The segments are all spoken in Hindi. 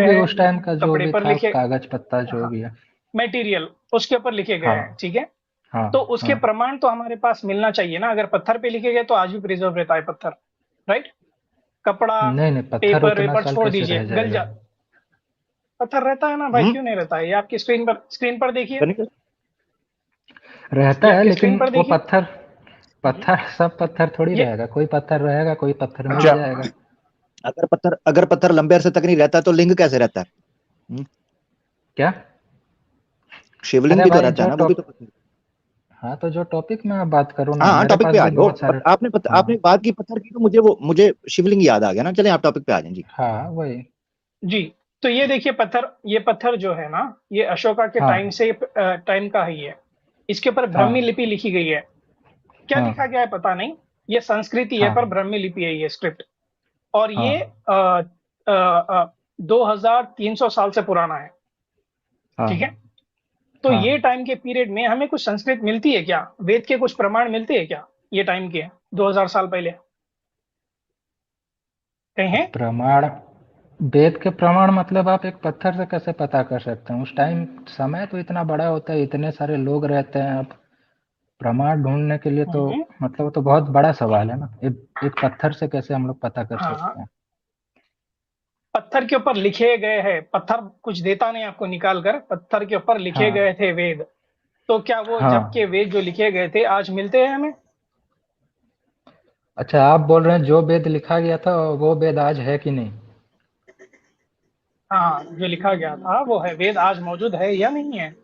गए भी उस हैं, टाइम का जो कपड़े भी पर था, लिखे, कागज पत्ता जो हाँ, भी है। मटेरियल उसके ऊपर लिखे गए हैं, हाँ ठीक है। हाँ तो उसके हाँ। प्रमाण तो हमारे पास मिलना चाहिए ना, अगर पत्थर पे लिखे गए तो आज भी प्रिजर्व रहता है पत्थर, राइट। कपड़ा, नहीं नहीं, पत्थर पेपर उतना वेपर साल छोड़ कैसे दीजिए, रह गल जाएगा? जा, पत्थर रहता है ना भाई, हम्म। क्यों नहीं रहता है? ये आपकी स्क्रीन पर देखिए, कनिका। रहता ये है, आपके स्क्रीन लेकिन पर वो देखिए। पत्थर, पत्थर सब पत्थर थोड़ी ये, रहेगा, कोई पत्थर रहेगा, कोई पत्थर मिट अच्छा, जाएगा। अगर पत्थर लंबे अरसे तक नहीं रहता तो लिंग कैसे रहता है? हम्म? क्या? शिवलिंग अरे भी तो भाई रहता है जो ना, वो भी टॉप तो पत्थर। हाँ, तो जो टॉपिक में मैं बात करूँ हाँ ना, हाँ, मेरे टॉपिक पे पास आ भी जाओ। बहुत सारे। हाँ आपने बात की पत्थर की, तो मुझे शिवलिंग याद आ गया ना। चले आप टॉपिक पे आ जाएं जी। हाँ वही। जी, तो ये देखिए पत्थर, ये पत्थर जो है ना, ये अशोका के टाइम हाँ से टाइम का ही है। इसके ऊपर ब्राह्मी हाँ लिपि लिखी गई है। क्या लिखा हाँ गया है पता नहीं, ये संस्कृति है पर हाँ ब्राह्मी लिपि है ये स्क्रिप्ट। और ये हाँ 2300 साल से पुराना है, ठीक है। हाँ तो हाँ। ये टाइम के पीरियड में हमें कुछ संस्कृत मिलती है क्या? वेद के कुछ प्रमाण मिलते हैं क्या ये टाइम के, 2000 साल पहले कहीं अब है? प्रमाण, वेद के प्रमाण मतलब आप एक पत्थर से कैसे पता कर सकते हैं? उस टाइम समय तो इतना बड़ा होता है, इतने सारे लोग रहते हैं। अब प्रमाण ढूंढने के लिए तो हम्म, मतलब वो तो बहुत बड़ा सवाल है ना। एक पत्थर से कैसे हम लोग पता कर हाँ, सकते हैं? पत्थर के ऊपर लिखे गए हैं, पत्थर कुछ देता नहीं आपको निकाल कर, पत्थर के ऊपर लिखे हाँ गए थे वेद। तो क्या वो जब के हाँ। वेद जो लिखे गए थे आज मिलते हैं हमें? अच्छा, आप बोल रहे हैं जो वेद लिखा गया था वो वेद आज है कि नहीं? हाँ, जो लिखा गया था वो है, वेद आज मौजूद है या नहीं है?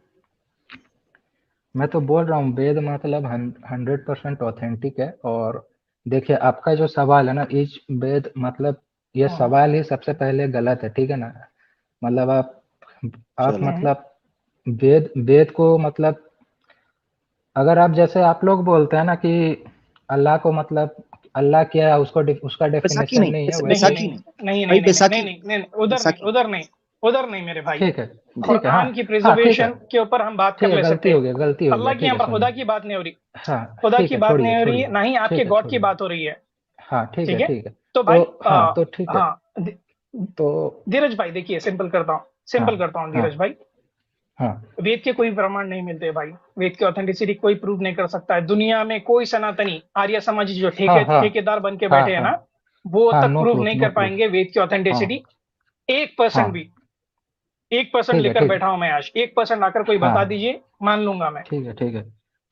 मैं तो बोल रहा हूँ वेद मतलब 100% ऑथेंटिक है। और देखिए, आपका जो सवाल है ना, इस वेद मतलब, ये हाँ, सवाल ही सबसे पहले गलत है, ठीक है ना। मतलब आप चलो। हम्म, मतलब वेद वेद को मतलब, अगर आप जैसे आप लोग बोलते हैं ना कि अल्लाह को मतलब, अल्लाह क्या है उसको उसका बैसाखी डेफिनेशन नहीं, नहीं है, नहीं वैसे बैसाखी नहीं नहीं। नहीं नहीं भाई नहीं नहीं नहीं बैसाखी, नहीं नहीं नहीं, उधर नहीं, बैसाखी। उधर नहीं, उधर नहीं मेरे भाई। ठीक है। ठीक है, हाँ कुरान की हाँ ठीक है। प्रिजर्वेशन के ऊपर हम बात कर ठीक है, ले गलती सकते हो हैं। गया, गलती हो गया, अल्लाह की ठीक यहाँ है, पर खुदा सुनिए। की बात नहीं हो रही, हाँ खुदा ठीक की है, बात नहीं छोड़िए हो रही है, छोड़िए। ना ही आपके ठीक है, गॉड की छोड़िए। बात हो रही है, हाँ ठीक है, ठीक है। ठीक है। तो तो भाई हाँ, तो ठीक है। हाँ, तो धीरज भाई देखिए, हाँ सिंपल करता हूँ हाँ धीरज भाई। हाँ वेद के कोई प्रमाण नहीं मिलते भाई, वेद की ऑथेंटिसिटी कोई प्रूव नहीं कर सकता है दुनिया में, कोई सनातनी आर्य समाजी जो हाँ हाँ ठेकेदार बन के हाँ बैठे हैं हाँ ना, वो हाँ। तक नो प्रूव प्रूफ, नहीं नो कर प्रूफ। पाएंगे वेद की हाँ ऑथेंटिसिटी। 1% हाँ। भी, 1% ठीक है, लेकर ठीक है। बैठा हूं मैं आज, 1% आकर कोई बता हाँ दीजिए, मान लूंगा मैं, ठीक है, ठीक है,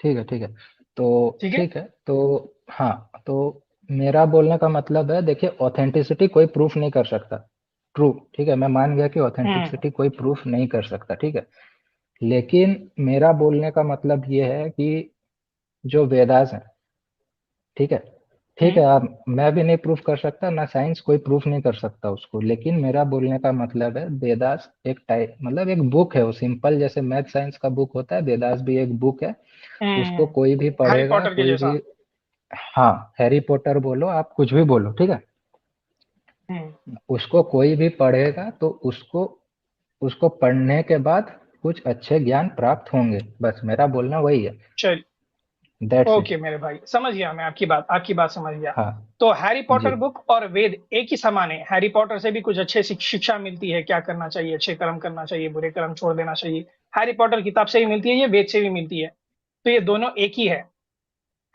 ठीक है, ठीक है। तो ठीक है। ठीक है, तो हाँ, तो मेरा बोलने का मतलब है, देखिए ऑथेंटिसिटी कोई प्रूफ नहीं कर सकता। ट्रू, ठीक है, मैं मान गया कि हम्म ऑथेंटिसिटी कोई प्रूफ नहीं कर सकता, ठीक है। लेकिन मेरा बोलने का मतलब ये है कि जो वेदास है, ठीक है, ठीक हम्म है, आप, मैं भी नहीं प्रूफ कर सकता, ना साइंस कोई प्रूफ नहीं कर सकता उसको, लेकिन मेरा बोलने का मतलब है, वेदास एक टाइप मतलब एक बुक है, वो सिंपल जैसे मैथ साइंस का बुक होता है, वेदास भी एक बुक है। उसको हम्म कोई भी हैरी पढ़ेगा, पॉटर के कोई जैसा। भी। हाँ, हैरी पॉटर बोलो, आप कुछ भी बोलो, ठीक है। हम्म उसको कोई भी पढ़ेगा तो उसको उसको पढ़ने के बाद कुछ अच्छे ज्ञान प्राप्त होंगे, बस मेरा बोलना वही है। चल, दैट्स ओके इट। मेरे भाई, समझ गया मैं आपकी बात समझ गया। हाँ तो हैरी जी। पॉटर बुक और वेद एक ही समान है? हैरी पॉटर से भी कुछ अच्छे शिक्षा मिलती है, क्या करना चाहिए, अच्छे कर्म करना चाहिए, बुरे कर्म छोड़ देना चाहिए, हैरी पॉटर किताब से भी मिलती है, ये वेद से भी मिलती है, तो ये दोनों एक ही है।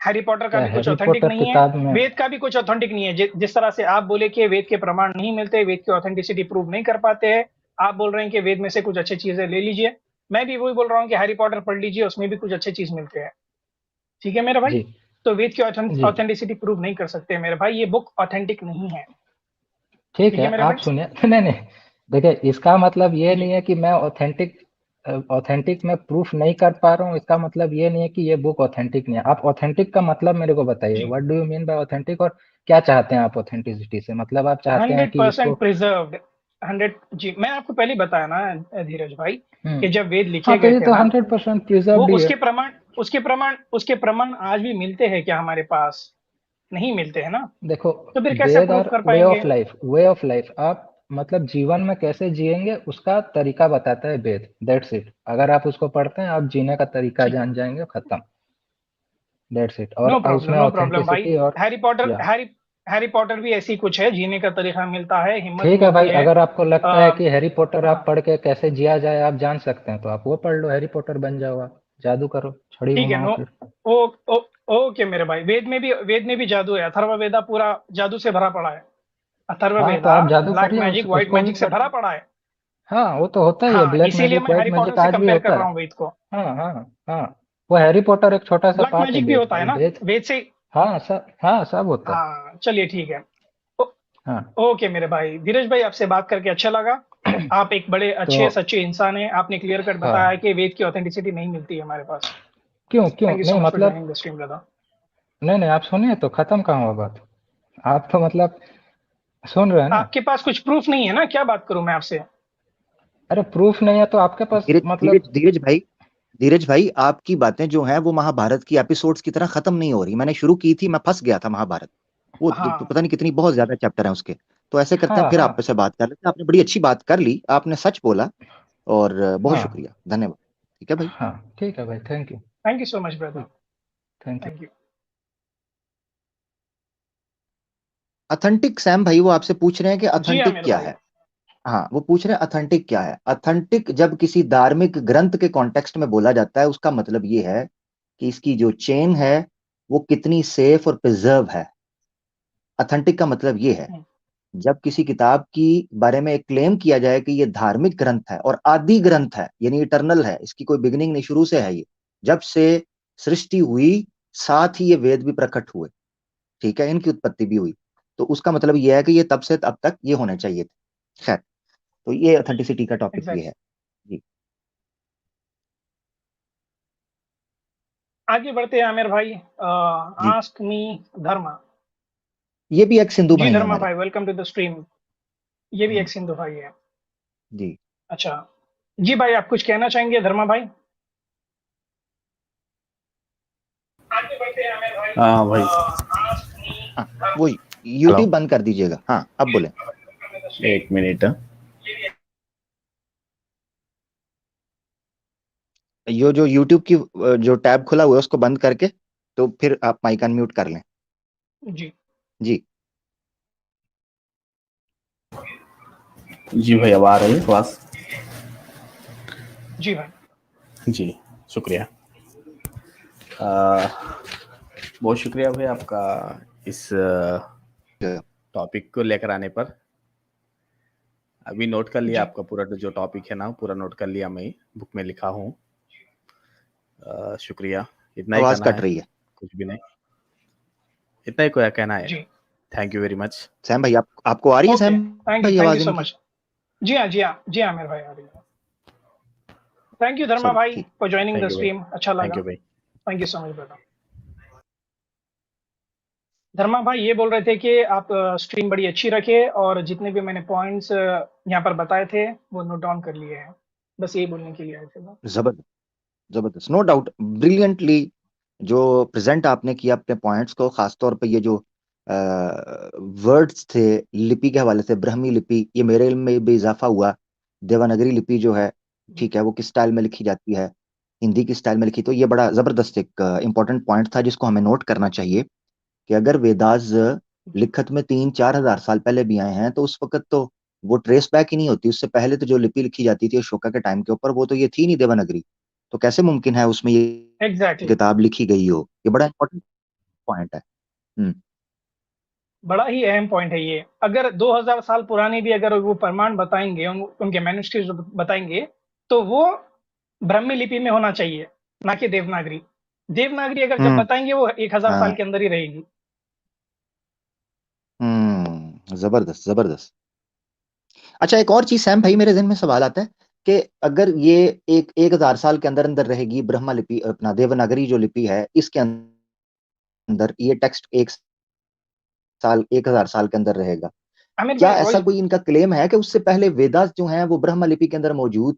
हैरी पॉटर का क्या भी कुछ हैरी ऑथेंटिक पॉटर नहीं है, किताब में? वेद का भी कुछ ऑथेंटिक नहीं है। जिस तरह से आप बोले कि वेद के प्रमाण नहीं मिलते, वेद की ऑथेंटिसिटी प्रूव नहीं कर पाते हैं, आप बोल रहे हैं कि वेद में से कुछ अच्छी चीजें ले लीजिए, मैं भी वही बोल रहा हूँ कि हैरी पॉटर पढ़ लीजिए, उसमें भी कुछ अच्छे चीज मिलते हैं, ठीक है मेरे भाई। जी तो वेद की जी। ऑथेंटिसिटी प्रूव नहीं कर सकते मेरे भाई, ये बुक ऑथेंटिक नहीं है, ठीक ठीक है, है मेरे आप भाई। सुनिए। नहीं नहीं, देखिए इसका मतलब ये नहीं जी, है कि मैं ऑथेंटिक, ऑथेंटिक में प्रूफ नहीं कर पा रहा हूँ, इसका मतलब ये नहीं है कि ये बुक ऑथेंटिक नहीं है। आप ऑथेंटिक का मतलब मेरे को बताइए, जी, what do you mean by authentic, और क्या चाहते हैं आप ऑथेंटिसिटी से? मतलब आप चाहते हैं हंड्रेड कि इसको। Percent preserved, 100। जी, मैं आपको पहले ही बताया ना धीरज भाई, कि जब वेद हाँ, लिखे तो गए ये थे तो ना, 100% वो प्रिजर्व्ड ही है। उसके प्रमाण आज भी मिलते हैं क्या हमारे पास? नहीं मिलते हैं ना, देखो, तो फिर कैसे वेद प्रूव और कर वे पाएंगे? Of life, way of life, आप मतलब जीवन में कैसे जिएंगे उसका तरीका बताता है वेद, दैट्स इट। अगर आप उसको पढ़ते हैं, आप जीने का तरीका ठीक है, जान जाएंगे, खत्म। That's it. और नो प्रॉब्लम, उसमें नो प्रॉब्लम भाई। ऑथेंटिसिटी और हैरी पॉटर या हैरी हैरी पॉटर भी ऐसी कुछ है, जीने का तरीका मिलता है, हिम्मत ठीक है मिलती भाई, है। अगर आपको लगता है आ, कि हैरी पॉटर आप हाँ पढ़ के कैसे जिया जाए आप जान सकते हैं तो आप वो पढ़ लो, हैरी पॉटर बन जाओ, आप जादू करो, छड़ी ठीक है। घुमाओ नो, फिर। ओ, ओ, ओके मेरे भाई, वेद में भी जादू है। अथर्ववेदा पूरा जादू से भरा पड़ा है। हाँ तो अथर्ववेदा आप जादू ब्लैक करिए, मैजिक व्हाइट उसको भी मैजिक से कर। भरा पड़ा है। हाँ वो तो होता ही है, हाँ, ब्लैक इसीलिए मैजिक मैं व्हाइट हैरी पॉटर मैजिक से आज भी कंपेयर कर होता रहा है। हूँ वेद को। हाँ हाँ हाँ, वो हैरी पॉटर एक छोटा सा ब्लैक पार्ट है मैजिक भी वेद होता का, है वो ना वेद। वेद से। हाँ सब होता है। हाँ चलिए ठीक है। हाँ ओके मेरे भाई, धीरज भाई आपसे बात करके अच्छा लगा। आप एक बड़े तो अच्छे सच्चे इंसान हैं। आपने क्लियर कट बताया है हाँ, कि वेद की ऑथेंटिसिटी नहीं मिलती है हमारे पास। क्यों क्यों थैंक यू सो नहीं मच फॉर मतलब, ज्वाइनिंग द स्ट्रीम ब्रदर। नहीं नहीं आप सुनिए तो खत्म कहाँ हुआ बात। आप तो मतलब सुन रहे हैं ना। आपके पास कुछ प्रूफ नहीं है ना, क्या बात करूं मैं आपसे। अरे प्रूफ नहीं है तो आपके पास धीरज मतलब। धीरज धीरज भाई आपकी बातें जो हैं वो महाभारत की एपिसोड्स की तरह खत्म नहीं हो रही। मैंने शुरू की थी, मैं फंस गया था महाभारत। वो तो हाँ पता नहीं कितनी बहुत ज्यादा चैप्टर है उसके। तो ऐसे करते हैं, हाँ फिर हाँ आपसे बात कर लेते हैं। आपने बड़ी अच्छी बात कर ली, आपने सच बोला। और बहुत हाँ शुक्रिया, धन्यवाद। ठीक है भाई। हाँ ठीक है भाई, thank you. Thank you so much brother. ठीक, thank you. Thank you. Authentic Sam भाई वो आपसे पूछ रहे हैं कि जी अथेंटिक आमिर क्या भाई। है। हाँ वो पूछ रहे हैं अथेंटिक क्या है। अथेंटिक जब किसी धार्मिक ग्रंथ के कॉन्टेक्स्ट में बोला जाता है उसका मतलब ये है कि इसकी जो चेन है वो कितनी सेफ और प्रिजर्व है। अथेंटिक का मतलब ये है हम्म, जब किसी किताब की बारे में एक क्लेम किया जाए कि ये धार्मिक ग्रंथ है और आदि ग्रंथ है, यानी इटरनल है, इसकी कोई बिगिनिंग नहीं, शुरू से है ये, जब से सृष्टि हुई साथ ही ये वेद भी प्रकट हुए, ठीक है, इनकी उत्पत्ति भी हुई, तो उसका मतलब ये है कि ये तब से अब तक ये होने चाहिए थे। खैर, तो ये ऑथेंटिसिटी का टॉपिक ये एग्जैक्टली। है। जी आगे बढ़ते हैं आमिर भाई। जी, आस्क मी धर्मा। ये भी एक सिंधु जी भाई है धर्मा हमारे। भाई, वेलकम टू द स्ट्रीम। ये भी हम्म, एक सिंधु भाई है। जी अच्छा। जी भाई, आप कुछ कहना चाहेंगे धर्मा भाई। आगे बढ़ते हैं आमिर भाई। हाँ भाई। आस्क मी हाँ, वो धर्मा। हेलो। यूट्यूब बंद कर दीजिएगा। हाँ अब बोले। एक मिनट। ये जो यूट्यूब की जो टैब खुला हुआ है उसको बंद करके तो फिर आप माइक अनम्यूट कर लें। जी। जी जी भाई, अब आ रही है आवाज। जी भाई। जी, शुक्रिया। आ, बहुत शुक्रिया भाई आपका इस टॉपिक को लेकर आने पर। अभी नोट कर लिया जी आपका पूरा जो टॉपिक है ना, पूरा नोट कर लिया, मैं बुक में लिखा हूँ। शुक्रिया, इतना ही आवाज कहना कट है, रही है। कुछ भी नहीं, इतना ही कोई कहना है। जी। Thank you very much. Sam भाई आपको आ रही है ओके, सैम भाई थैंक यू आवाज सो इनकी। मच। जी हाँ, जी हाँ, जी हाँ आमिर भाई, आ रही है। थैंक यू धर्मा चलो भाई ठीक। For joining the thank you भाई। स्ट्रीम, अच्छा थैंक लगा। यू भाई। Thank you so much brother. Dharma भाई ये बोल रहे थे कि आप स्ट्रीम बड़ी अच्छी रखे और जितने भी मैंने पॉइंट्स यहाँ पर बताए थे वो नोट डाउन कर लिए हैं। बस यही बोलने के लिए आए थे वो। जबरदस्त, जबरदस्त, नो डाउट, ब्रिलियंटली जो प्रेजेंट आपने किया अपने पॉइंट्स को, खासतौर पे ये जो वर्ड्स थे लिपि के हवाले से, ब्रह्मी लिपि, ये मेरे इल्म में भी इजाफा हुआ। देवनागरी लिपि जो है, जी ठीक है, वो किस स्टाइल में लिखी जाती है, हिंदी की स्टाइल में लिखी, तो ये बड़ा जबरदस्त एक इंपॉर्टेंट पॉइंट था जिसको हमें नोट करना चाहिए कि अगर वेदास जी लिखत में 3-4 हज़ार साल पहले भी आए हैं तो उस वक्त तो वो ट्रेस बैक ही नहीं होती। उससे पहले तो जो लिपि लिखी जाती थी अशोका के टाइम के ऊपर, वो तो ये थी नहीं देवनागरी। तो कैसे मुमकिन है उसमें ये एग्जैक्टली। किताब लिखी गई हो? ये बड़ा इंपॉर्टेंट पॉइंट है। हम्म बड़ा ही अहम पॉइंट है ये। अगर 2000 साल पुरानी भी अगर वो प्रमाण बताएंगे, उनके मैन्युस्क्रिप्ट बताएंगे, तो वो ब्राह्मी लिपि में होना चाहिए, ना कि देवनागरी। देवनागरी अगर जब हम्म बताएंगे वो 1000 साल हाँ के अंदर ही रहेगी। जबरदस्त, जबरदस्त। अच्छा, एक और चीज सैम भाई मेरे जहन में सवाल आता है कि अगर ये एक 1,000 साल के अंदर अंदर रहेगी ब्रह्मा लिपि, अपना देवनागरी जो लिपि है, इसके अंदर ये टेक्स्ट 1,000 साल के अंदर रहेगा, आमिर क्या भाई ऐसा वॉइस। कोई इनका क्लेम है कि उससे पहले वेदास जो हैं वो ब्रह्मा लिपि के अंदर मौजूद?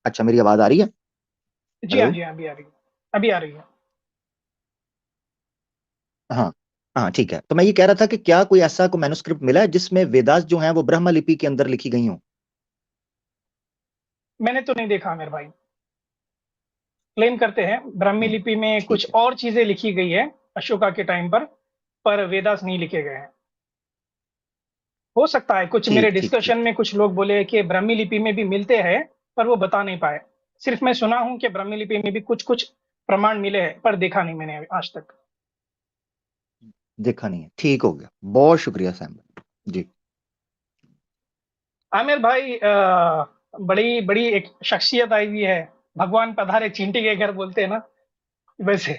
अच्छा, मेरी आवाज आ रही है? जी हाँ, हेलो। जी हाँ, अभी आ रही है। अभी आ रही है। हाँ हाँ ठीक है, तो मैं ये कह रहा था कि क्या कोई ऐसा कोई मैन्युस्क्रिप्ट मिला है जिसमें वेदास जो हैं वो ब्रह्मा लिपि के अंदर लिखी गई हों? मैंने तो नहीं देखा आमिर भाई। क्लेम करते हैं ब्राह्मी लिपि में ठीक कुछ है। और चीजें लिखी गई है अशोका के टाइम पर, पर वेदास नहीं लिखे गए हैं। हो सकता है कुछ मेरे ठीक ठीक डिस्कशन ठीक में कुछ लोग बोले कि ब्राह्मी लिपि में भी मिलते हैं, पर वो बता नहीं पाए। सिर्फ मैं सुना हूं कि ब्राह्मी लिपि में भी कुछ कुछ प्रमाण मिले हैं, पर देखा नहीं मैंने आज तक। देखा नहीं है, ठीक हो गया, बहुत शुक्रिया सैम जी। आमिर भाई, बड़ी बड़ी एक शख्सियत आई हुई है, भगवान पधारे चींटी के घर बोलते हैं ना, वैसे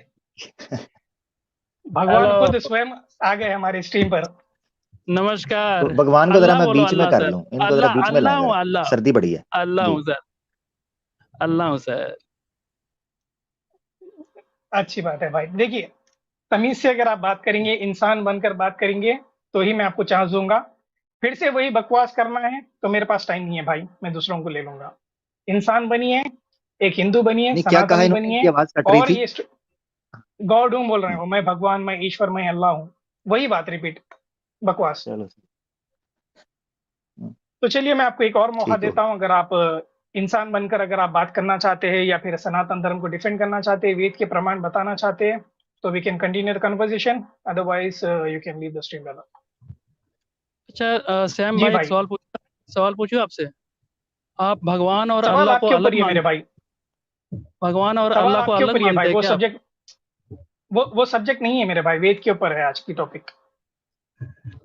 भगवान हेलो, खुद स्वयं आ गए हमारे स्ट्रीम पर। नमस्कार। तो भगवान को जरा अल्लाह मैं बोलो, बीच में अल्लाह कर सर। लूं, इनको जरा अल्लाह बीच में अल्लाह लाएं हूँ, जरा, अल्लाह सर्दी बड़ी है अल्लाह जी। हूँ सर, अल्लाह हूँ सर। अच्छी बात है भाई। देखिए, तमीज से अगर आप बात करेंगे, इंसान बनकर बात करेंगे, तो ही मैं आपको चांस दूंगा। फिर से वही बकवास करना है तो मेरे पास टाइम नहीं है भाई, मैं दूसरों को ले लूंगा। इंसान बनिए, एक हिंदू बनिए, नहीं, क्या कहा सनातनी इन्होंने, इनकी बनिए, आवाज कट रही और थी। ये गॉड हूं बोल रहे हम्म, हो, मैं भगवान, मैं ईश्वर, मैं अल्लाह हूं, वही बात रिपीट, बकवास। चलो हम्म, तो चलिए, मैं आपको एक और मौका ठीक हो देता हूं। अगर आप इंसान बनकर अगर आप बात करना चाहते हैं, या फिर सनातन धर्म को डिफेंड करना चाहते हैं, वेद के प्रमाण बताना चाहते हैं, तो we can continue the conversation, otherwise you can leave the stream. अच्छा, सैम जी भाई, एक भाई, सवाल पूछूं आपसे। आप भगवान और सवाल अल्लाह को आपके ऊपर अलग ही है मेरे मान भाई, भगवान और सवाल अल्लाह को आपके अलग ऊपर ही है भाई। मानते हैं वो क्या आप? सब्जेक्ट, वो सब्जेक्ट नहीं है मेरे भाई, वेद के ऊपर है आज की टॉपिक।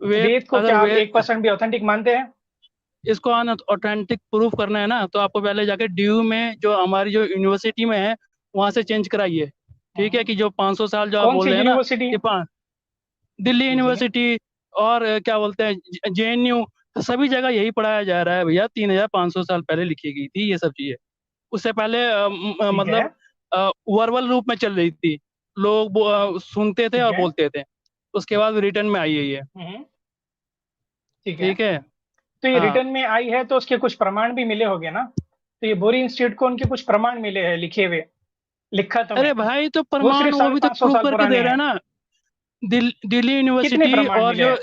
वेद, वेद को अगर क्या आप वेद 1% भी ऑथेंटिक मानते हैं? इसको ऑथेंटिक प्रूफ करना है ना, तो आपको पहले जाके ड्यू में, जो हमारी जो यूनिवर्सिटी में है, वहां से चेंज कराइए। ठीक है, कि जो 500 साल जो आप कौन बोल सी रहे हैं ना, यूनिवर्सिटी? कि दिल्ली जी जी। यूनिवर्सिटी और क्या बोलते हैं, JNU, सभी जगह यही पढ़ाया जा रहा है भैया। 3500 साल पहले लिखी गई थी ये सब चीजें। उससे पहले ठीक है, मतलब वर्बल रूप में चल रही थी, लोग सुनते थे ठीक और है। बोलते थे। उसके बाद रिटर्न में आई है ये। हम्म, ठीक है। ठीक है। तो ये हाँ, रिटर्न में आई है तो उसके कुछ प्रमाण भी मिले होंगे ना? तो ये बोरी इंस्टीट्यूट को उनके कुछ प्रमाण मिले हैं लिखे हुए, लिखत में। अरे भाई, तो वो प्रमाण सिर्फ वो साढ़े भी तो पाँच सौ प्रूव साल करके पुराने दे रहा है हैं। ना। दिल्ली कितने यूनिवर्सिटी प्रमाण और मिले जो हैं?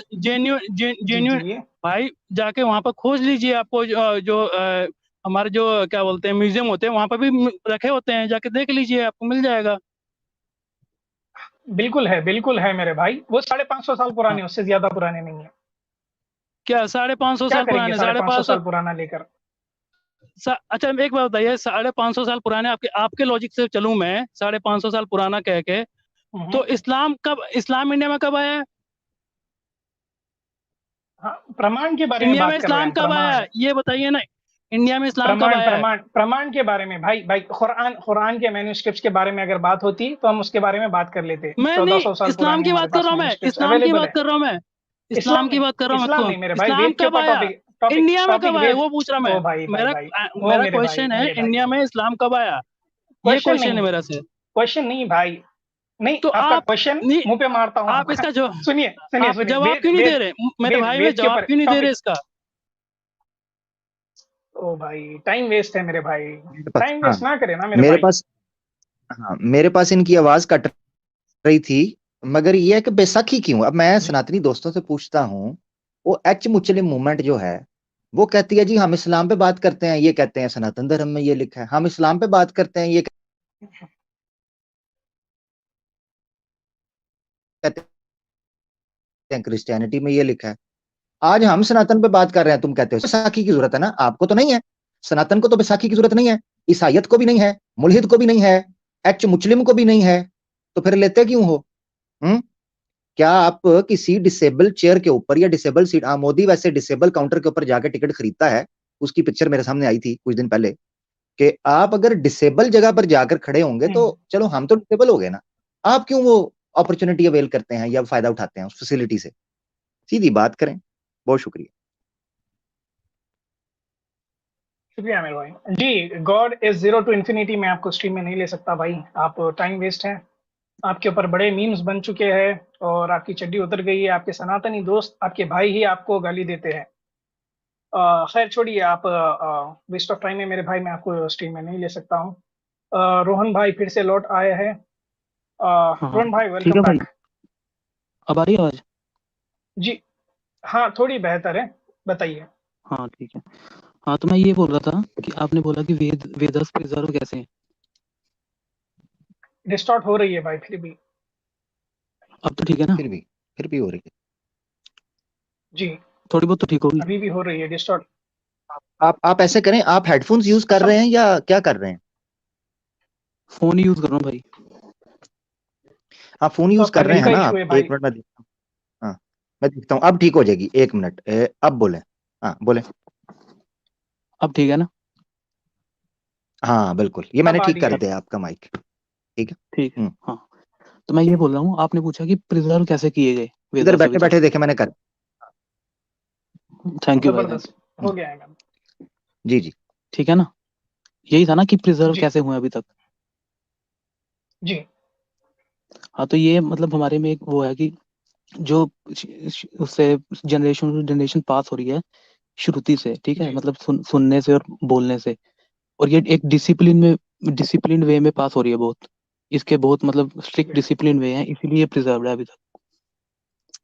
जी जेन्यू जी। भाई, जाके वहां पर खोज लीजिए। आपको हमारे जो क्या बोलते हैं म्यूजियम होते हैं, वहां पर भी रखे होते हैं, जाके देख लीजिए, आपको मिल जाएगा। बिल्कुल है मेरे भाई, वो 550 साल हाँ, पुराने, उससे ज्यादा पुराने नहीं है। क्या 550 क्या साल करेंगे पुराने? साढ़े साढ़े पाँच सौ पाँच सौ साल पुराना लेकर? अच्छा, एक बात बताइए, 550 साल पुराने, आपके आपके लॉजिक से चलूं मैं, 550 साल पुराना कह के, हम्म, तो इस्लाम इंडिया में कब आया है? हाँ, प्रमाण के बारे में इंडिया में बात कर रहे हैं इस्लाम हम, कब आया प्रमाण। है ये बताइए ना। इंडिया में इस्लाम कब प्रमाण आया है? प्रमाण प्रमाण के बारे में भाई, कुरान के मैन्युस्क्रिप्ट्स के बारे में अगर बात होती तो हम उसके बारे में बात कर लेते। मैं चौदह नहीं, सौ साल इस्लाम पुराने की हमारे बात कर पास रहा हूँ मैं, मैन्युस्क्रिप्ट्स इस्लाम की अवेलेबल बात है। कर रहा हूँ मैं, इस्लाम इस्लाम की नहीं, बात कर रहा हूँ मैं इस्लाम तो। नहीं मेरे भाई, इस्लाम वेद के कब ऊपर आया? टॉपिक टॉपिक इंडिया में टॉपिक कब आया वेद। वो पूछ रहा मैं। ओ भाई भाई मेरा भाई, ओ मेरा मेरे भाई क्वेश्चन है, मेरे भाई, इंडिया में इस्लाम कब आया? ये क्वेश्चन क्वेश्चन है नहीं, मेरा से। क्वेश्चन नहीं भाई, नहीं तो आपका आप क्वेश्चन नहीं, मुंह पे मारता हूँ आप आपका। इसका जो सुनिए सुनिए आप सुनिए, जवाब वेद क्यों नहीं दे वेद रहे मेरे वेद भाई? वे वेद के जवाब ऊपर क्यों नहीं दे रहे टॉपिक। इसका? ओ भाई, टाइम वेस्ट है मेरे भाई, मेरे पास, टाइम हाँ, वेस्ट ना करे ना मेरे मेरे भाई। पास, हाँ, मेरे पास इनकी आवाज कट रही थी, मगर ये है कि बैसाखी क्यों, अब मैं जी सनातनी दोस्तों से पूछता हूँ, वो एच मुस्लिम मूवमेंट जो है, वो कहती है जी हम इस्लाम पे बात करते हैं, ये कहते हैं सनातन धर्म में ये लिखा है, हम इस्लाम पे बात करते हैं, ये कहते हैं क्रिश्चियनिटी में ये लिखा है। आज हम सनातन पे बात कर रहे हैं, तुम कहते हो बैसाखी की जरूरत है ना, आपको तो नहीं है, सनातन को तो बैसाखी की जरूरत नहीं है, ईसाइयत को भी नहीं है, मुल्हिद को भी नहीं है, एच मुस्लिम को भी नहीं है, तो फिर लेते क्यों हो? हम्म क्या आप किसी डिसेबल चेयर के ऊपर या डिसेबल सीट, मोदी वैसे डिसेबल काउंटर के ऊपर जाकर टिकट खरीदता है, उसकी पिक्चर मेरे सामने आई थी कुछ दिन पहले, कि आप अगर डिसेबल जगह पर जाकर खड़े होंगे तो चलो हम तो डिसेबल हो गए ना, आप क्यों वो अपॉर्चुनिटी अवेल करते हैं या फायदा उठाते हैं उस फैसिलिटी से? सीधी बात करें। बहुत शुक्रिया। शुक्रिया मेरे भाई जी। God is zero to infinity मैं आपको स्ट्रीम में नहीं ले सकता भाई, आप टाइम वेस्ट है। आपके ऊपर बड़े मीम्स बन चुके हैं और आपकी चड्डी उतर गई है, आपके सनातनी दोस्त, आपके भाई ही आपको गाली देते हैं। खैर छोड़िए, आप वेस्ट ऑफ टाइम है मेरे भाई, मैं आपको स्ट्रीम में नहीं ले सकता हूँ। रोहन भाई फिर से लौट आए हैं। हाँ, रोहन भाई ठीक वेलकम है भाई। बैक। अब आ रही है आवाज? जी हाँ, थोड़ी बेहतर है, बताइए। हाँ, ठीक है। हाँ, तो मैं ये बोल रहा था कि आपने बोला कि वेदास प्रिजर्व कैसे हैं? डिस्टॉर्ट हो रही है भाई फिर भी। अब तो ठीक है ना? फिर भी फिर भी हो रही है। जी थोड़ी बहुत तो ठीक होगी। अभी भी हो रही है डिस्टॉर्ट। आप ऐसे करें, आप हेडफोन्स यूज कर सब रहे हैं या क्या कर रहे हैं? फोन यूज कर रहा हूँ भाई। आप फोन तो यूज आपका कर रहे दिल हैं का ना इशू आप? है भाई। एक मिनट में देखता हूँ। हाँ, मैं देखता हूँ, अब ठीक हो जाएगी। एक मिनट, अब बोले। हाँ बोले। अब ठीक है ना? हाँ बिल्कुल, ये मैंने अब आ ठीक रही कर है। दिया आपका माइक। ठीक है। ठीक है। हम्म। हाँ, तो मैं ये बोल रहा हूँ, आपने पूछा कि प्रिजर्व कैसे किए गए इधर वेदास अभी बैठे बैठे तक। देखे मैंने कर। थैंक यू भाई, थैंक जबरदस्त यू। हो गया है मैम। जी जी। ठीक है ना? यही था ना कि प्रिजर्व जी कैसे हुए अभी तक। जी हाँ, तो ये मतलब हमारे में एक वो है कि जो उससे जनरेशन टू जनरेशन पास हो रही है श्रुति से, ठीक है, जी मतलब सुनने से और बोलने से। और ये एक डिसिप्लिन वे में पास हो रही है बहुत। इसके बहुत मतलब ठीक स्ट्रिक्ट है डिसिप्लिन वे हैं, इसीलिए प्रिजर्व है अभी तक।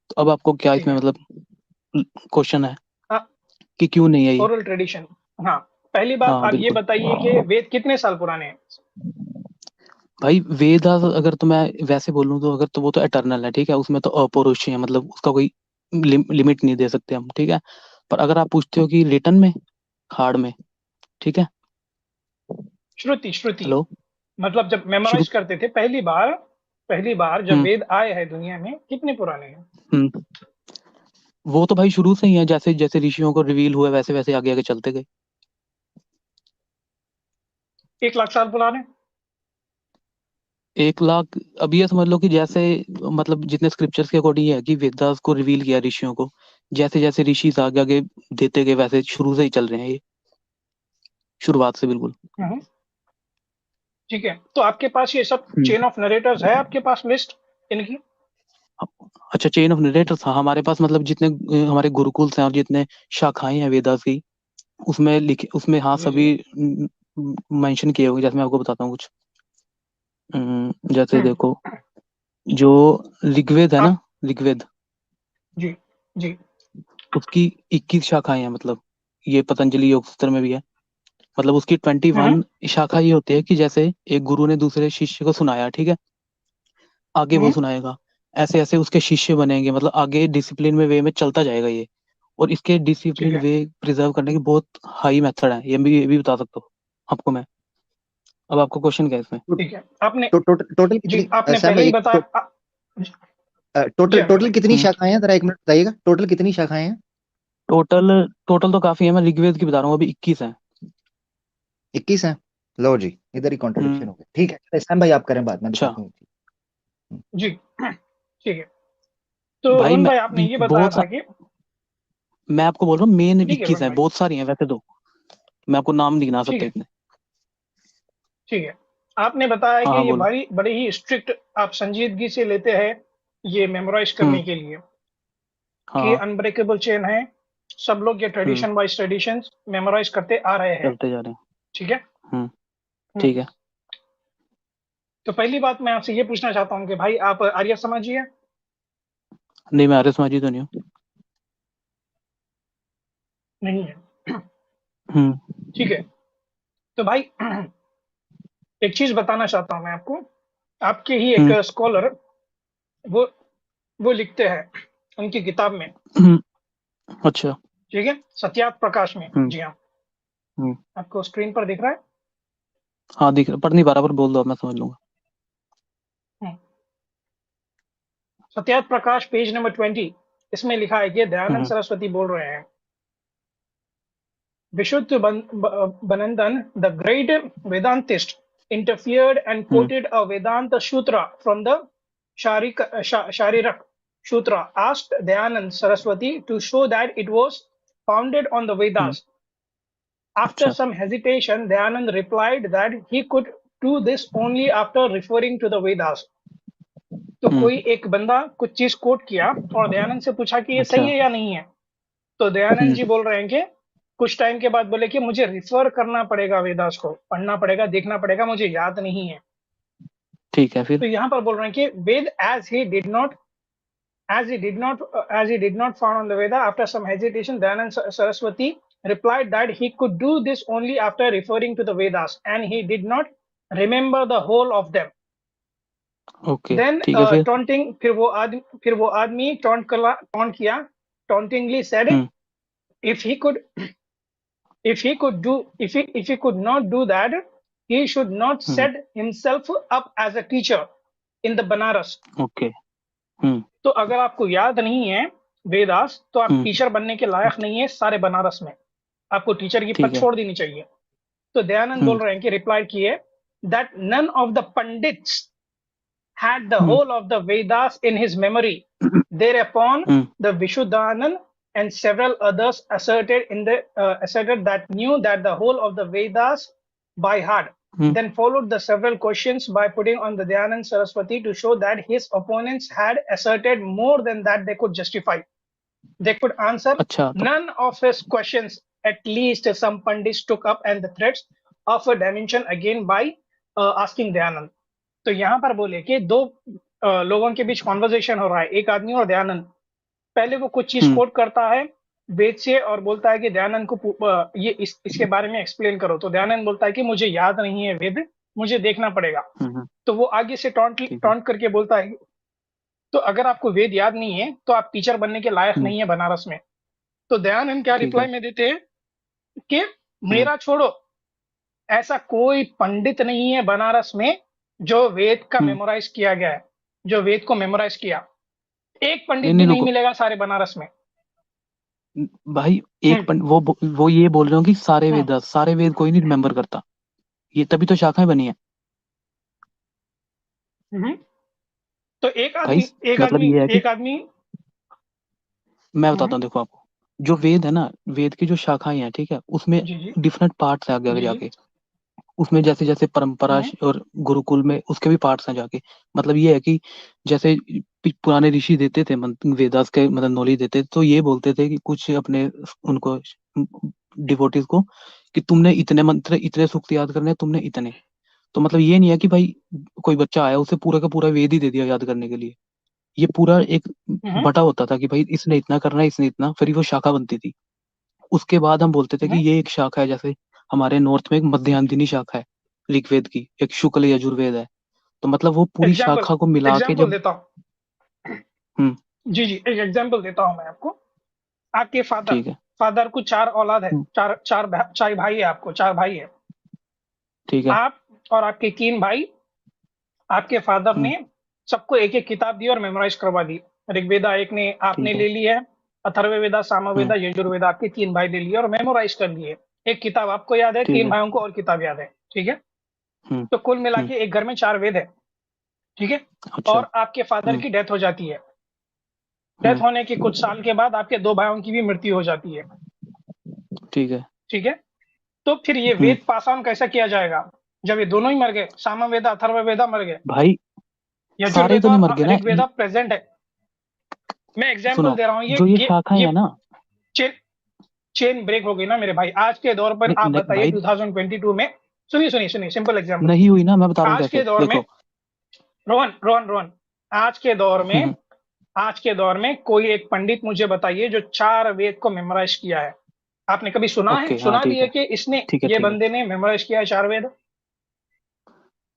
तो अब आपको क्या ठीक इसमें है। मतलब क्वेश्चन है हाँ, कि क्यों नहीं है ये। Oral tradition. हाँ, पहली बात हाँ आप ये बिल्कुल बताइए कि वेद कितने साल पुराने हैं? भाई। वेद अगर तो मैं वैसे बोलूँ तो अगर तो वो तो एटर्नल है, ठीक है, उसमें तो अपौरुषीय है, मतलब उसका कोई लिमिट नहीं दे सकते हम, ठीक है। पर अगर आप पूछते हो कि रिटर्न में, हार्ड में, ठीक है। श्रुति श्रुति हेलो। मतलब जब शुरू। मेमोराइज करते थे पहली बार जब हम्म। वेद आए हैं दुनिया में, कितने पुराने हैं? हम्म। वो तो भाई शुरू से ही है, जैसे जैसे ऋषियों को रिवील हुआ वैसे वैसे आगे आगे चलते गए। 1 लाख साल पुराने? 1 लाख। अब ये समझ लो कि जैसे मतलब जितने स्क्रिप्चर्स के अकॉर्डिंग है कि वेदास को रिवील किया ऋषियों को, जैसे जैसे ऋषि आगे आगे देते गए वैसे शुरू से ही चल रहे हैं ये, शुरुआत से बिल्कुल। हम्म, ठीक है। तो आपके पास ये सब हम्म। चेन ऑफ नरेटर्स है, आपके पास लिस्ट इनकी? अच्छा, चेन ऑफ नरेटर्स। हाँ, हमारे पास मतलब जितने हमारे गुरुकुल्स हैं और जितने शाखाएं हैं वेदास की, उसमें लिखे, उसमें हाँ जी जी सभी मेंशन किए हुए हैं। जैसे मैं आपको बताता हूँ कुछ। जैसे हम्म, देखो, जो ऋग्वेद है ना, आप ऋग्वेद, जी जी उसकी 21 शाखाएं हैं, मतलब ये पतंजलि योग सूत्र में भी है। मतलब उसकी हम्म, 21 शाखा ये होती है कि जैसे एक गुरु ने दूसरे शिष्य को सुनाया, ठीक है, आगे वो हम्म, सुनाएगा, ऐसे ऐसे उसके शिष्य बनेंगे, मतलब आगे डिसिप्लिन में वे में चलता जाएगा ये। और इसके ठीक डिसिप्लिन है वे प्रिजर्व करने के बहुत हाई मेथड है, ये भी बता सकता हूँ आपको मैं। अब आपको क्वेश्चन क्या है इसमें? ठीक है। आपने टोटल जी कितनी आपने सैम पहले भाई, ही बताया जी टोटल अमर टोटल भाई। कितनी हम्म। शाखाएं हैं? जरा एक मिनट बताइएगा, टोटल कितनी शाखाएं हैं? टोटल टोटल तो काफी है, मैं ऋग्वेद की बता रहा हूँ, अभी 21 है। 21 हैं। लो जी, इधर ही कॉन्ट्रडिक्शन हम्म। हो गया। ठीक है सैम भाई, आप करें बात, मैं अच्छा दिखाता हूँ। जी ठीक है। तो भाई, रोहन मैं भाई आपने ये बताया बहुत था कि मैं आपको बोल रहा हूँ मेन ठीक है 21 रोहन है, भाई, बहुत सारी हैं वैसे तो, मैं आपको नाम नहीं गिना ठीक सकता है इतने। ठीक है। आपने बताया हाँ कि हाँ, ये बोलो। बड़ी बड़े ही स्ट्रिक्ट आप संजीदगी से लेते हैं ये मेमोराइज हम्म। करने के लिए, हाँ कि हाँ। अनब्रेकेबल चेन है। सब लोग ये हम्म। ट्रेडिशन वाइज ट्रेडिशन मेमोराइज करते आ रहे हैं। चलते जा रहे हैं। ठीक है। हम्म। हम्म, ठीक है। तो पहली बात मैं आपसे ये पूछना चाहता हूँ कि भाई आप आर्य समाजी है? नहीं, मैं आर्य समाजी तो नहीं हूँ। नहीं है? हम्म। ठीक है। तो भाई एक चीज बताना चाहता हूँ मैं आपको। आपके ही एक हम्म। स्कॉलर वो वो लिखते हैं उनकी किताब में, हम्म। अच्छा। ठीक है, सत्यार्थ प्रकाश में। हम्म। जी हाँ, हम्म। आपको स्क्रीन पर दिख रहा है? हाँ दिख, पढ़ नहीं पा रहा, पर बोल दो आप, मैं समझ लूंगा। हम्म, सत्यार्थ प्रकाश पेज नंबर 20, इसमें लिखा है कि दयानंद हम्म। सरस्वती बोल रहे हैं, विशुद्ध बनंदन the great Vedantist interfered and hmm. quoted a Vedanta Sutra from the Sharirak Sutra, asked Dayanand Saraswati to show that it was founded on the hmm. Vedas. After अच्छा। some hesitation, Dayanand replied that he could do this only after referring to the Vedas. तो कोई हम्म। एक बंदा कुछ चीज कोट किया और दयानंद से पूछा कि ये अच्छा। सही है या नहीं है। तो दयानंद हम्म। जी बोल रहे हैं कि कुछ टाइम के बाद बोले कि मुझे रिफर करना पड़ेगा, वेदास को पढ़ना पड़ेगा, देखना पड़ेगा, मुझे याद नहीं है। ठीक है फिर। तो यहाँ पर बोल रहे हैं कि वेद as he did not found on the Veda, after some hesitation, Dayanand Saraswati replied that he could do this only after referring to the Vedas and he did not remember the whole of them. Okay then ठीक है फिर टॉन्टिंग, फिर वो आदमी टॉन्ट किया, tauntingly said hmm if he could if he could not do that, he should not hmm set himself up as a teacher in the Banaras. Okay hmm तो अगर आपको याद नहीं है वेदास, तो आप हम्म टीचर बनने के लायक नहीं है सारे बनारस में, आपको टीचर की पद ठीक है छोड़ देनी चाहिए। तो दयानंद बोल रहे हैं कि रिप्लाई किए that none of the pundits had the whole of the Vedas in his memory. Thereupon, the Vishuddhanand and several others asserted that knew that the whole of the Vedas by heart. Then followed the several questions by putting on the Dayanand Saraswati to show that his opponents had asserted more than that they could justify. They could answer अच्छा तो none of his questions. At least some pandits took up and the threats of a dimension again by asking Dayanand. तो यहाँ पर बोले कि दो लोगों के बीच कॉन्वर्सेशन हो रहा है, एक आदमी और दयानंद। पहले वो कुछ चीज कोट करता है वेद से और बोलता है कि दयानंद को ये इसके बारे में एक्सप्लेन करो। तो दयानंद बोलता है कि मुझे याद नहीं है वेद, मुझे देखना पड़ेगा। तो वो आगे से टॉन्ट करके बोलता है तो अगर आपको वेद याद नहीं है तो आप टीचर बनने के लायक नहीं है बनारस में। तो दयानंद क्या रिप्लाई में देते हैं कि मेरा छोड़ो, ऐसा कोई पंडित नहीं है बनारस में जो वेद का मेमोराइज किया गया है, जो वेद को मेमोराइज किया। एक पंडित भी नहीं मिलेगा सारे बनारस में भाई। एक वो ये बोल रहे हो कि सारे वेद कोई नहीं रिमेम्बर करता, ये तभी तो शाखाएं बनी है। तो एक आदमी मैं बताता हूँ, देखो आपको जो वेद है ना, वेद की जो शाखाएं हैं, ठीक है, उसमें डिफरेंट पार्ट्स है आगे जाके। उसमें जैसे जैसे परंपरा और गुरुकुल में उसके भी पार्ट्स हैं जाके। मतलब ये है कि जैसे पुराने ऋषि देते थे वेदास के मतलब नॉलेज देते थे, तो ये बोलते थे कि कुछ अपने उनको डिवोटीज को कि तुमने इतने मंत्र इतने सूक्त याद करने, तुमने इतने। तो मतलब ये नहीं है कि भाई कोई बच्चा आया उसे पूरा का पूरा वेद ही दे दिया याद करने के लिए। ये पूरा एक बटा होता था कि भाई इसने इतना करना है, इसने इतना, फिर वो शाखा बनती थी। उसके बाद हम बोलते थे कि ये एक शाखा है। जैसे हमारे नॉर्थ में एक मध्यांतिनी शाखा है ऋग्वेद की, एक शुक्ल यजुर्वेद है। तो मतलब वो पूरी शाखा को मिला के जब देता हूँ जी एक एग्जांपल देता हूँ मैं आपको। आपके फादर को 4 औलाद है, चार भाई है, आपको 4 भाई है, ठीक है। आप और आपके 3 भाई, आपके फादर ने सबको एक एक किताब दी और मेमोराइज करवा दी। ऋग्वेदा एक ने आपने ले ली है, अथर्ववेदा, सामवेदा, यजुर्वेदा आपके 3 भाई ले लिए और मेमोराइज कर लिए। एक किताब आपको याद है, 3 भाइयों को और किताब याद है, ठीक है। तो कुल मिला के एक घर में 4 वेद है, ठीक है। और आपके फादर की डेथ हो जाती है। डेथ होने के कुछ साल के बाद आपके 2 भाइयों की भी मृत्यु हो जाती है, ठीक है। तो फिर ये वेद पास ऑन कैसा किया जाएगा जब ये दोनों ही मर गए? सामवेदा अथर्ववेदा मर गए भाई, सारे तो नहीं मर गए ना, ऋग्वेदा प्रेजेंट है। मैं एग्जांपल दे रहा हूँ, जो ये शाखाएं है ना, चेन ब्रेक हो गई ना मेरे भाई आज के दौर पर। आप बताइए 2022 में, सुनिए सिंपल एग्जांपल नहीं हुई ना, मैं बता रहा हूँ आज के दौर में। रोहन आज के दौर में कोई एक पंडित मुझे बताइए जो 4 वेद को मेमोराइज किया है। आपने कभी सुना भी है कि इसने ये बंदे ने मेमोराइज किया है 4 वेद?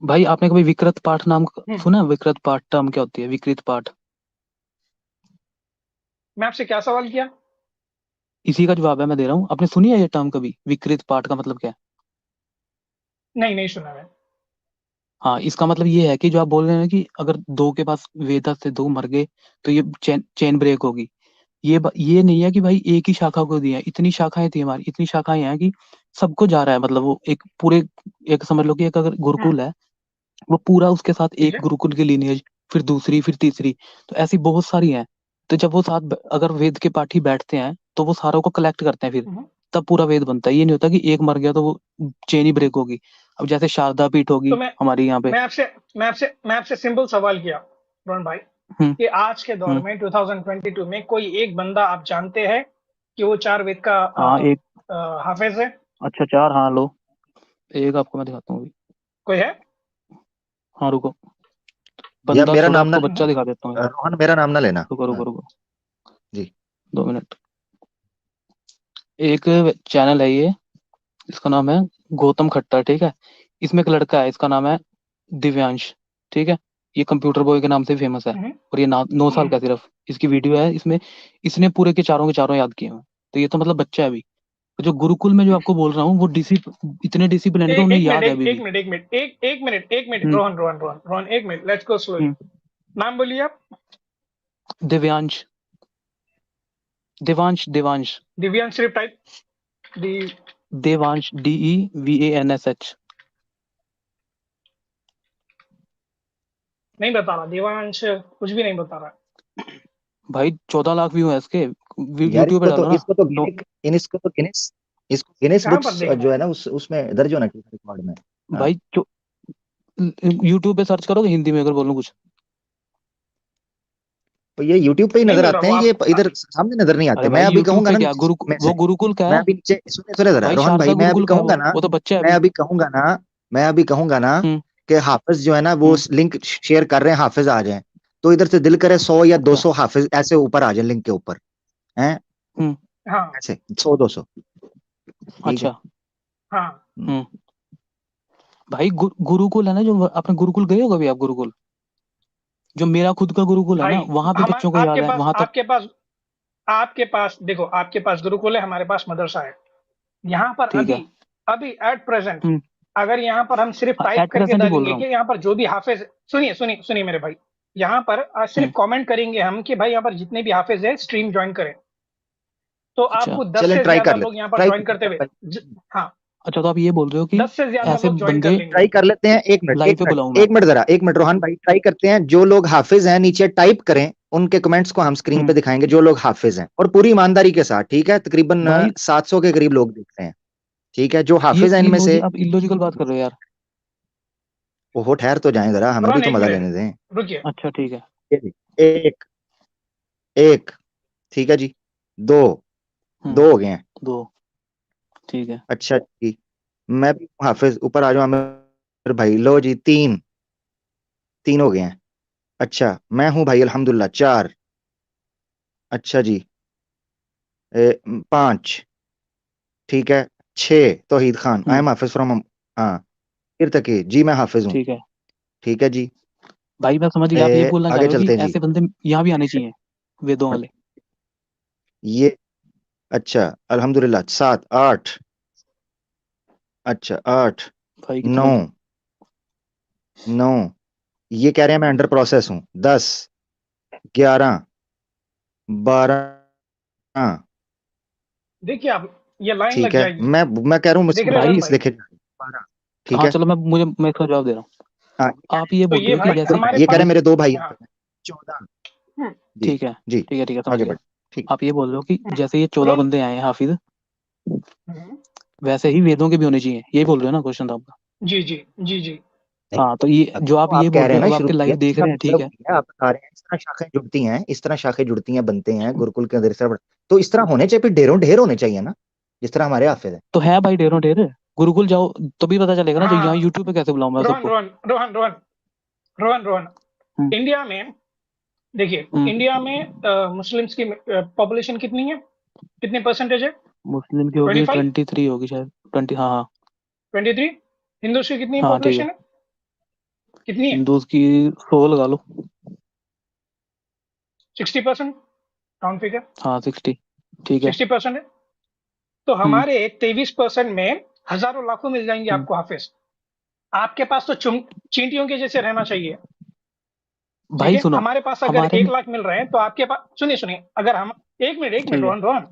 भाई आपने कभी विकृत पाठ नाम सुना? विकृत पाठ टर्म क्या होती है? विकृत पाठ, मैं आपसे क्या सवाल किया? इसी का जवाब है मैं दे रहा हूँ। आपने सुनी है ये टर्म कभी? विकृत पाठ का मतलब क्या है? नहीं सुना है। हाँ, इसका मतलब ये है कि जो आप बोल रहे हैं कि अगर 2 के पास वेद से 2 मर गए तो ये चेन ब्रेक होगी। ये नहीं है कि भाई एक ही शाखा को दिया, इतनी शाखाएं थी हमारी, इतनी शाखाएं हैं कि सबको जा रहा है। मतलब वो एक पूरे एक समझ लो कि एक अगर गुरुकुल है, वो पूरा उसके साथ एक गुरुकुल की लीनियज, फिर दूसरी, फिर तीसरी, तो ऐसी बहुत सारी हैं। तो जब वो साथ अगर वेद के पाठी बैठते हैं तो वो सारों को कलेक्ट करते हैं, फिर तब पूरा वेद बनता है। ये नहीं होता कि एक मर गया तो वो चेन ही ब्रेक होगी। अब जैसे शारदा पीठ होगी हमारी यहाँ पे। मैं आपसे सिंपल सवाल किया रोहन भाई कि आज के दौर में 2022 में कोई एक बंदा आप जानते हैं कि वो 4 वेद का हाफिज है? अच्छा 4, हाँ लो एक आपको मैं दिखाता हूँ। कोई है? हाँ रुको, मेरा नाम ना, बच्चा दिखा देता हूँ। रोहन मेरा नाम ना लेना। रुको जी 2 मिनट। एक चैनल है ये, इसका नाम है गौतम खट्टर, ठीक है। इसमें एक लड़का है, इसका नाम है दिव्यांश, ठीक है। ये कंप्यूटर बॉय के नाम से फेमस है, हम्म, और ये 9 साल का सिर्फ इसकी वीडियो है, इसमें इसने पूरे के चारों याद किए हुए हैं। तो ये तो मतलब बच्चा है अभी। तो जो गुरुकुल में जो आपको बोल रहा हूँ, वो इतने डिसिप्लिन है, उन्हें एक याद मिनट है अभी भी। एक मिनट हम्म, रोहन एक मिनट, लेट्स गो स्लोली। हम्म। नाम बोलिए आप। दिव्यांश देवांश देवांश दिव्यांश सिर्फ टाइप दी। देवांश DEVANSH। नहीं बता रहा देवांश, कुछ भी नहीं बता रहा। भाई 14 लाख व्यू है इसके, यार यूट्यूब पे डालो ना। इसको तो नो, इसको गिनेस कहाँ पर बुक्स देखना जो है है? ना उसमें दर्ज होना चाहिए रिकॉर्ड में। हाँ, भाई यूट्यूब पे सर्च करोगे हिंदी में अगर बोलूं कुछ। तो ये यूट्यूब पे ही नहीं नजर मिल रहा आते वो हैं, ये आप। इधर सामने नजर नहीं आते। अरे मैं भाई अभी यूट्यूब कहूंगा पे ना क्या नीचे में वो से, गुरुकुल का मैं है। अभी नीचे सुने जरा भाई रोहन भाई, शारदा गुरुकुल का है वो तो बच्चा है मैं अभी। अभी कहूंगा ना हम्म, कि हाफिज जो है ना वो हम्म। लिंक शेयर कर रहे हैं, हाफिज आ जाए, तो इधर से दिल करे 100 या अच्छा, 200 हाफिज ऐसे ऊपर आ जाए लिंक के ऊपर, हैं हम्म, हाँ ऐसे 100-200। ठीक है। अच्छा, हाँ। हम्म। भाई गुरुकुल है ना, जो आपने गुरुकुल गए हो कभी आप? गुरुकुल जो मेरा खुद का गुरुकुल है ना, भाई वहां पे हम बच्चों को याद है, वहां तक। आपके पास देखो, आपके पास गुरुकुल है, हमारे पास मदरसा है। यहाँ पर ठीक अभी है। अभी एट प्रेजेंट, हम्म। अगर यहाँ पर हम सिर्फ हाँ, टाइप एट करके प्रेजेंट ही बोल डालेंगे रहा कि हूँ। यहाँ पर जो भी हाफिज, सुनिए मेरे भाई, यहाँ पर सिर्फ हम्म। कमेंट करेंगे हम कि भाई यहाँ पर जितने भी हाफिज है स्ट्रीम ज्वाइन करें, तो अच्छा, आपको 10 चलें से ट्राई ज्यादा कर लोग लेते यहाँ हैं, पर ज्वाइन करते हुए हाँ, अच्छा, तो आप ये बोल रहे हो कि 10 से ज्यादा ऐसे लोग ज्वाइन कर बंदे लेंगे। ट्राई कर लेते हैं। लाइव पे बुलाऊं मैं? जरा 1 मिनट रोहन भाई, ट्राई करते हैं। जो लोग हाफिज हैं नीचे टाइप करें, उनके कमेंट्स को हम स्क्रीन पे हम्म। दिखाएंगे, जो लोग हाफिज हैं, और पूरी ईमानदारी के साथ। ठीक है, तकरीबन भाई 700 के करीब लोग देख रहे हैं। ठीक है, जो ये हाफिज हैं इनमें से, आप इलॉजिकल बात कर रहे हो यार। वो ठहर तो जाएं जरा, हमें भी रोहन तो एक मजा लेने मिनट दें। रुकिए। अच्छा, ठीक है। ये जी, एक एक ठीक है जी, दो हम्म, दो हो गए हैं। 2, ठीक है। अच्छा जी, मैं भी हूं हाफिज, ऊपर आ जाओ आमिर भाई। लो जी, तीन तीन हो गए हैं। अच्छा, मैं हूं भाई अल्हम्दुलिल्लाह, 4। अच्छा जी, 5। ठीक है, 6 Tauheed Khan, I am hmm, Hafiz from, हाँ फिर तक जी मैं हाफिज हूँ। ठीक है। ठीक है जी, भाई मैं समझ गया, आप ये बोलना चाह आगे रहे हो कि चलते हैं जी। ऐसे बंदे यहाँ भी आने चाहिए, वेदों वाले। ये अच्छा, अल्हम्दुलिल्लाह, 7 8। अच्छा, 8 भाई 9 कितने 9, ये कह रहे हैं मैं अंडर प्रोसेस हूँ। 10 11 12। देखिए आप, ये लाइन लग ठीक है, जाएगी। मैं कह रहा हूँ देख रहे हैं भाई। रोहन 20 भाई? लिखे जा रहे हैं, 12। ठीक हाँ है। चलो, मैं इसका जवाब दे रहा हूँ। हाँ, आप ये तो बोल रहे ये हो कि भाई जैसे हमारे ये कह रहे हैं पास, मेरे 2 भाई हाँ, 14। हम्म, जी ठीक है, जी, ठीक है, समझ आगे गया। बढ़। ठीक। आप ये बोल रहे हो कि हम्म, जैसे ये 14 रोहन, बंदे आए हैं हाफिज, हम्म, वैसे ही वेदों के भी होने चाहिए, यही बोल रहे हो ना क्वेश्चन आपका? जी जी जी जी। नहीं, हाँ, तो ये जो आप तो ये आप कह बोल रहे रहे हैं हो, ना अब शुरू आपके में, लाइव देख इसका रहे हैं, ठीक मतलब है। ये है, आप बता रहे हैं इस तरह शाखाएं जुड़ती हैं, इस तरह शाखाएं जुड़ती हैं, बनते हैं गुरुकुल के अंदर इस तरह। तो इस तरह होने चाहिए, फिर ढेरों ढेर होने चाहिए ना, जिस तरह हमारे हाफिज है। तो है भाई, ढेरों ढेर। गुरुकुल जाओ तो भी पता चलेगा ना, जो यहाँ हाँ यूट्यूब पे कैसे बुलाऊं मैं रोहन सबको? रोहन रोहन रोहन रोहन रोहन, हम्म, इंडिया में देखिए, हम्म। इंडिया में मुस्लिम्स की पॉपुलेशन कितनी है, कितने परसेंटेज है? मुस्लिम की होगी 25, 23 होगी शायद, 20। हाँ, हाँ। 23। हिंदूज की कितनी हाँ, ठीक है। पॉपुलेशन है, कितनी है? हिंदूज की 100 लगा लो। 60%, राउंड फिगर हाँ, 60। ठीक है। 60% है। तो हम्म, हमारे 23% में हजारों लाखों मिल जाएंगे हम्म। आपको हाफिज। आपके पास तो चींटियों के जैसे रहना चाहिए। ठीक भाई है, सुनो, हमारे पास अगर हमारे 1 लाख मिल रहे हैं तो आपके पास, सुनिए सुनिए, अगर हम, एक मिनट ठीक है। रोहन रोहन,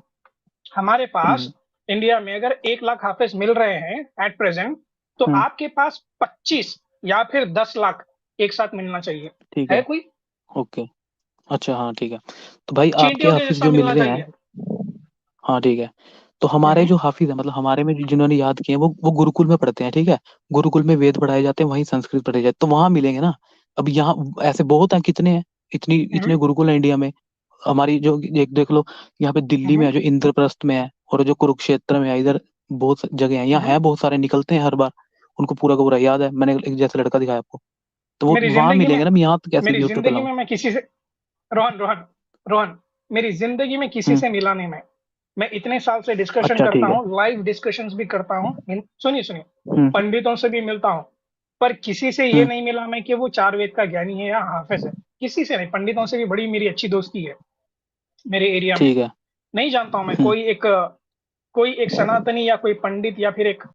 हमारे पास हम्म, इंडिया में अगर 1 लाख हाफिज मिल रहे हैं एट प्रेजेंट, तो हम्म। आपके पास 25 या फिर 10 लाख एक साथ मिलना चाहिए। ठीक है है, कोई? ओके। अच्छा, हाँ, ठीक है। तो भाई आपके चींटियों के हाफिज जैसा जो मिल मिलना रहे चाहिए। हैं, हाँ ठीक है। तो हमारे हम्म, जो हाफिज है, मतलब हमारे में जिन्होंने याद किए हैं, वो गुरुकुल में पढ़ते हैं, ठीक है। गुरुकुल में वेद पढ़ाए जाते हैं, वहीं संस्कृत पढ़ाई जाती है, तो वहां मिलेंगे ना। अब यहाँ ऐसे बहुत हैं, कितने हैं, हम्म, इतने गुरुकुल हैं इंडिया में। हमारी जो एक देख लो, यहाँ पे दिल्ली में हम्म, है जो इंद्रप्रस्थ में है, और जो कुरुक्षेत्र में है, इधर बहुत जगह है, यहाँ हम्म। है बहुत सारे, निकलते हैं हर बार। उनको पूरा का पूरा याद है, मैंने एक जैसे लड़का दिखाया आपको। तो वो मेरी वहां जिंदगी में मिलेंगे ना, यहाँ तो कैसे मेरी यूट्यूब पे जिंदगी लाऊं? में मैं किसी से, रोहन रोहन रोहन, मेरी जिंदगी में किसी हम्म, से मिला नहीं। मैं इतने साल से डिस्कशन अच्छा, करता ठीक है। हूँ, लाइव डिस्कशंस भी करता हूँ। सुनिए सुनिए, हम्म, पंडितों से भी मिलता हूँ, पर किसी से ये नहीं मिला मैं कि वो 4 वेद का ज्ञानी है या हाफिज है, किसी से नहीं। पंडितों से भी बड़ी मेरी अच्छी दोस्ती है मेरे एरिया में। ठीक है। नहीं जानता हूं मैं कोई एक सनातनी या कोई पंडित या फिर एक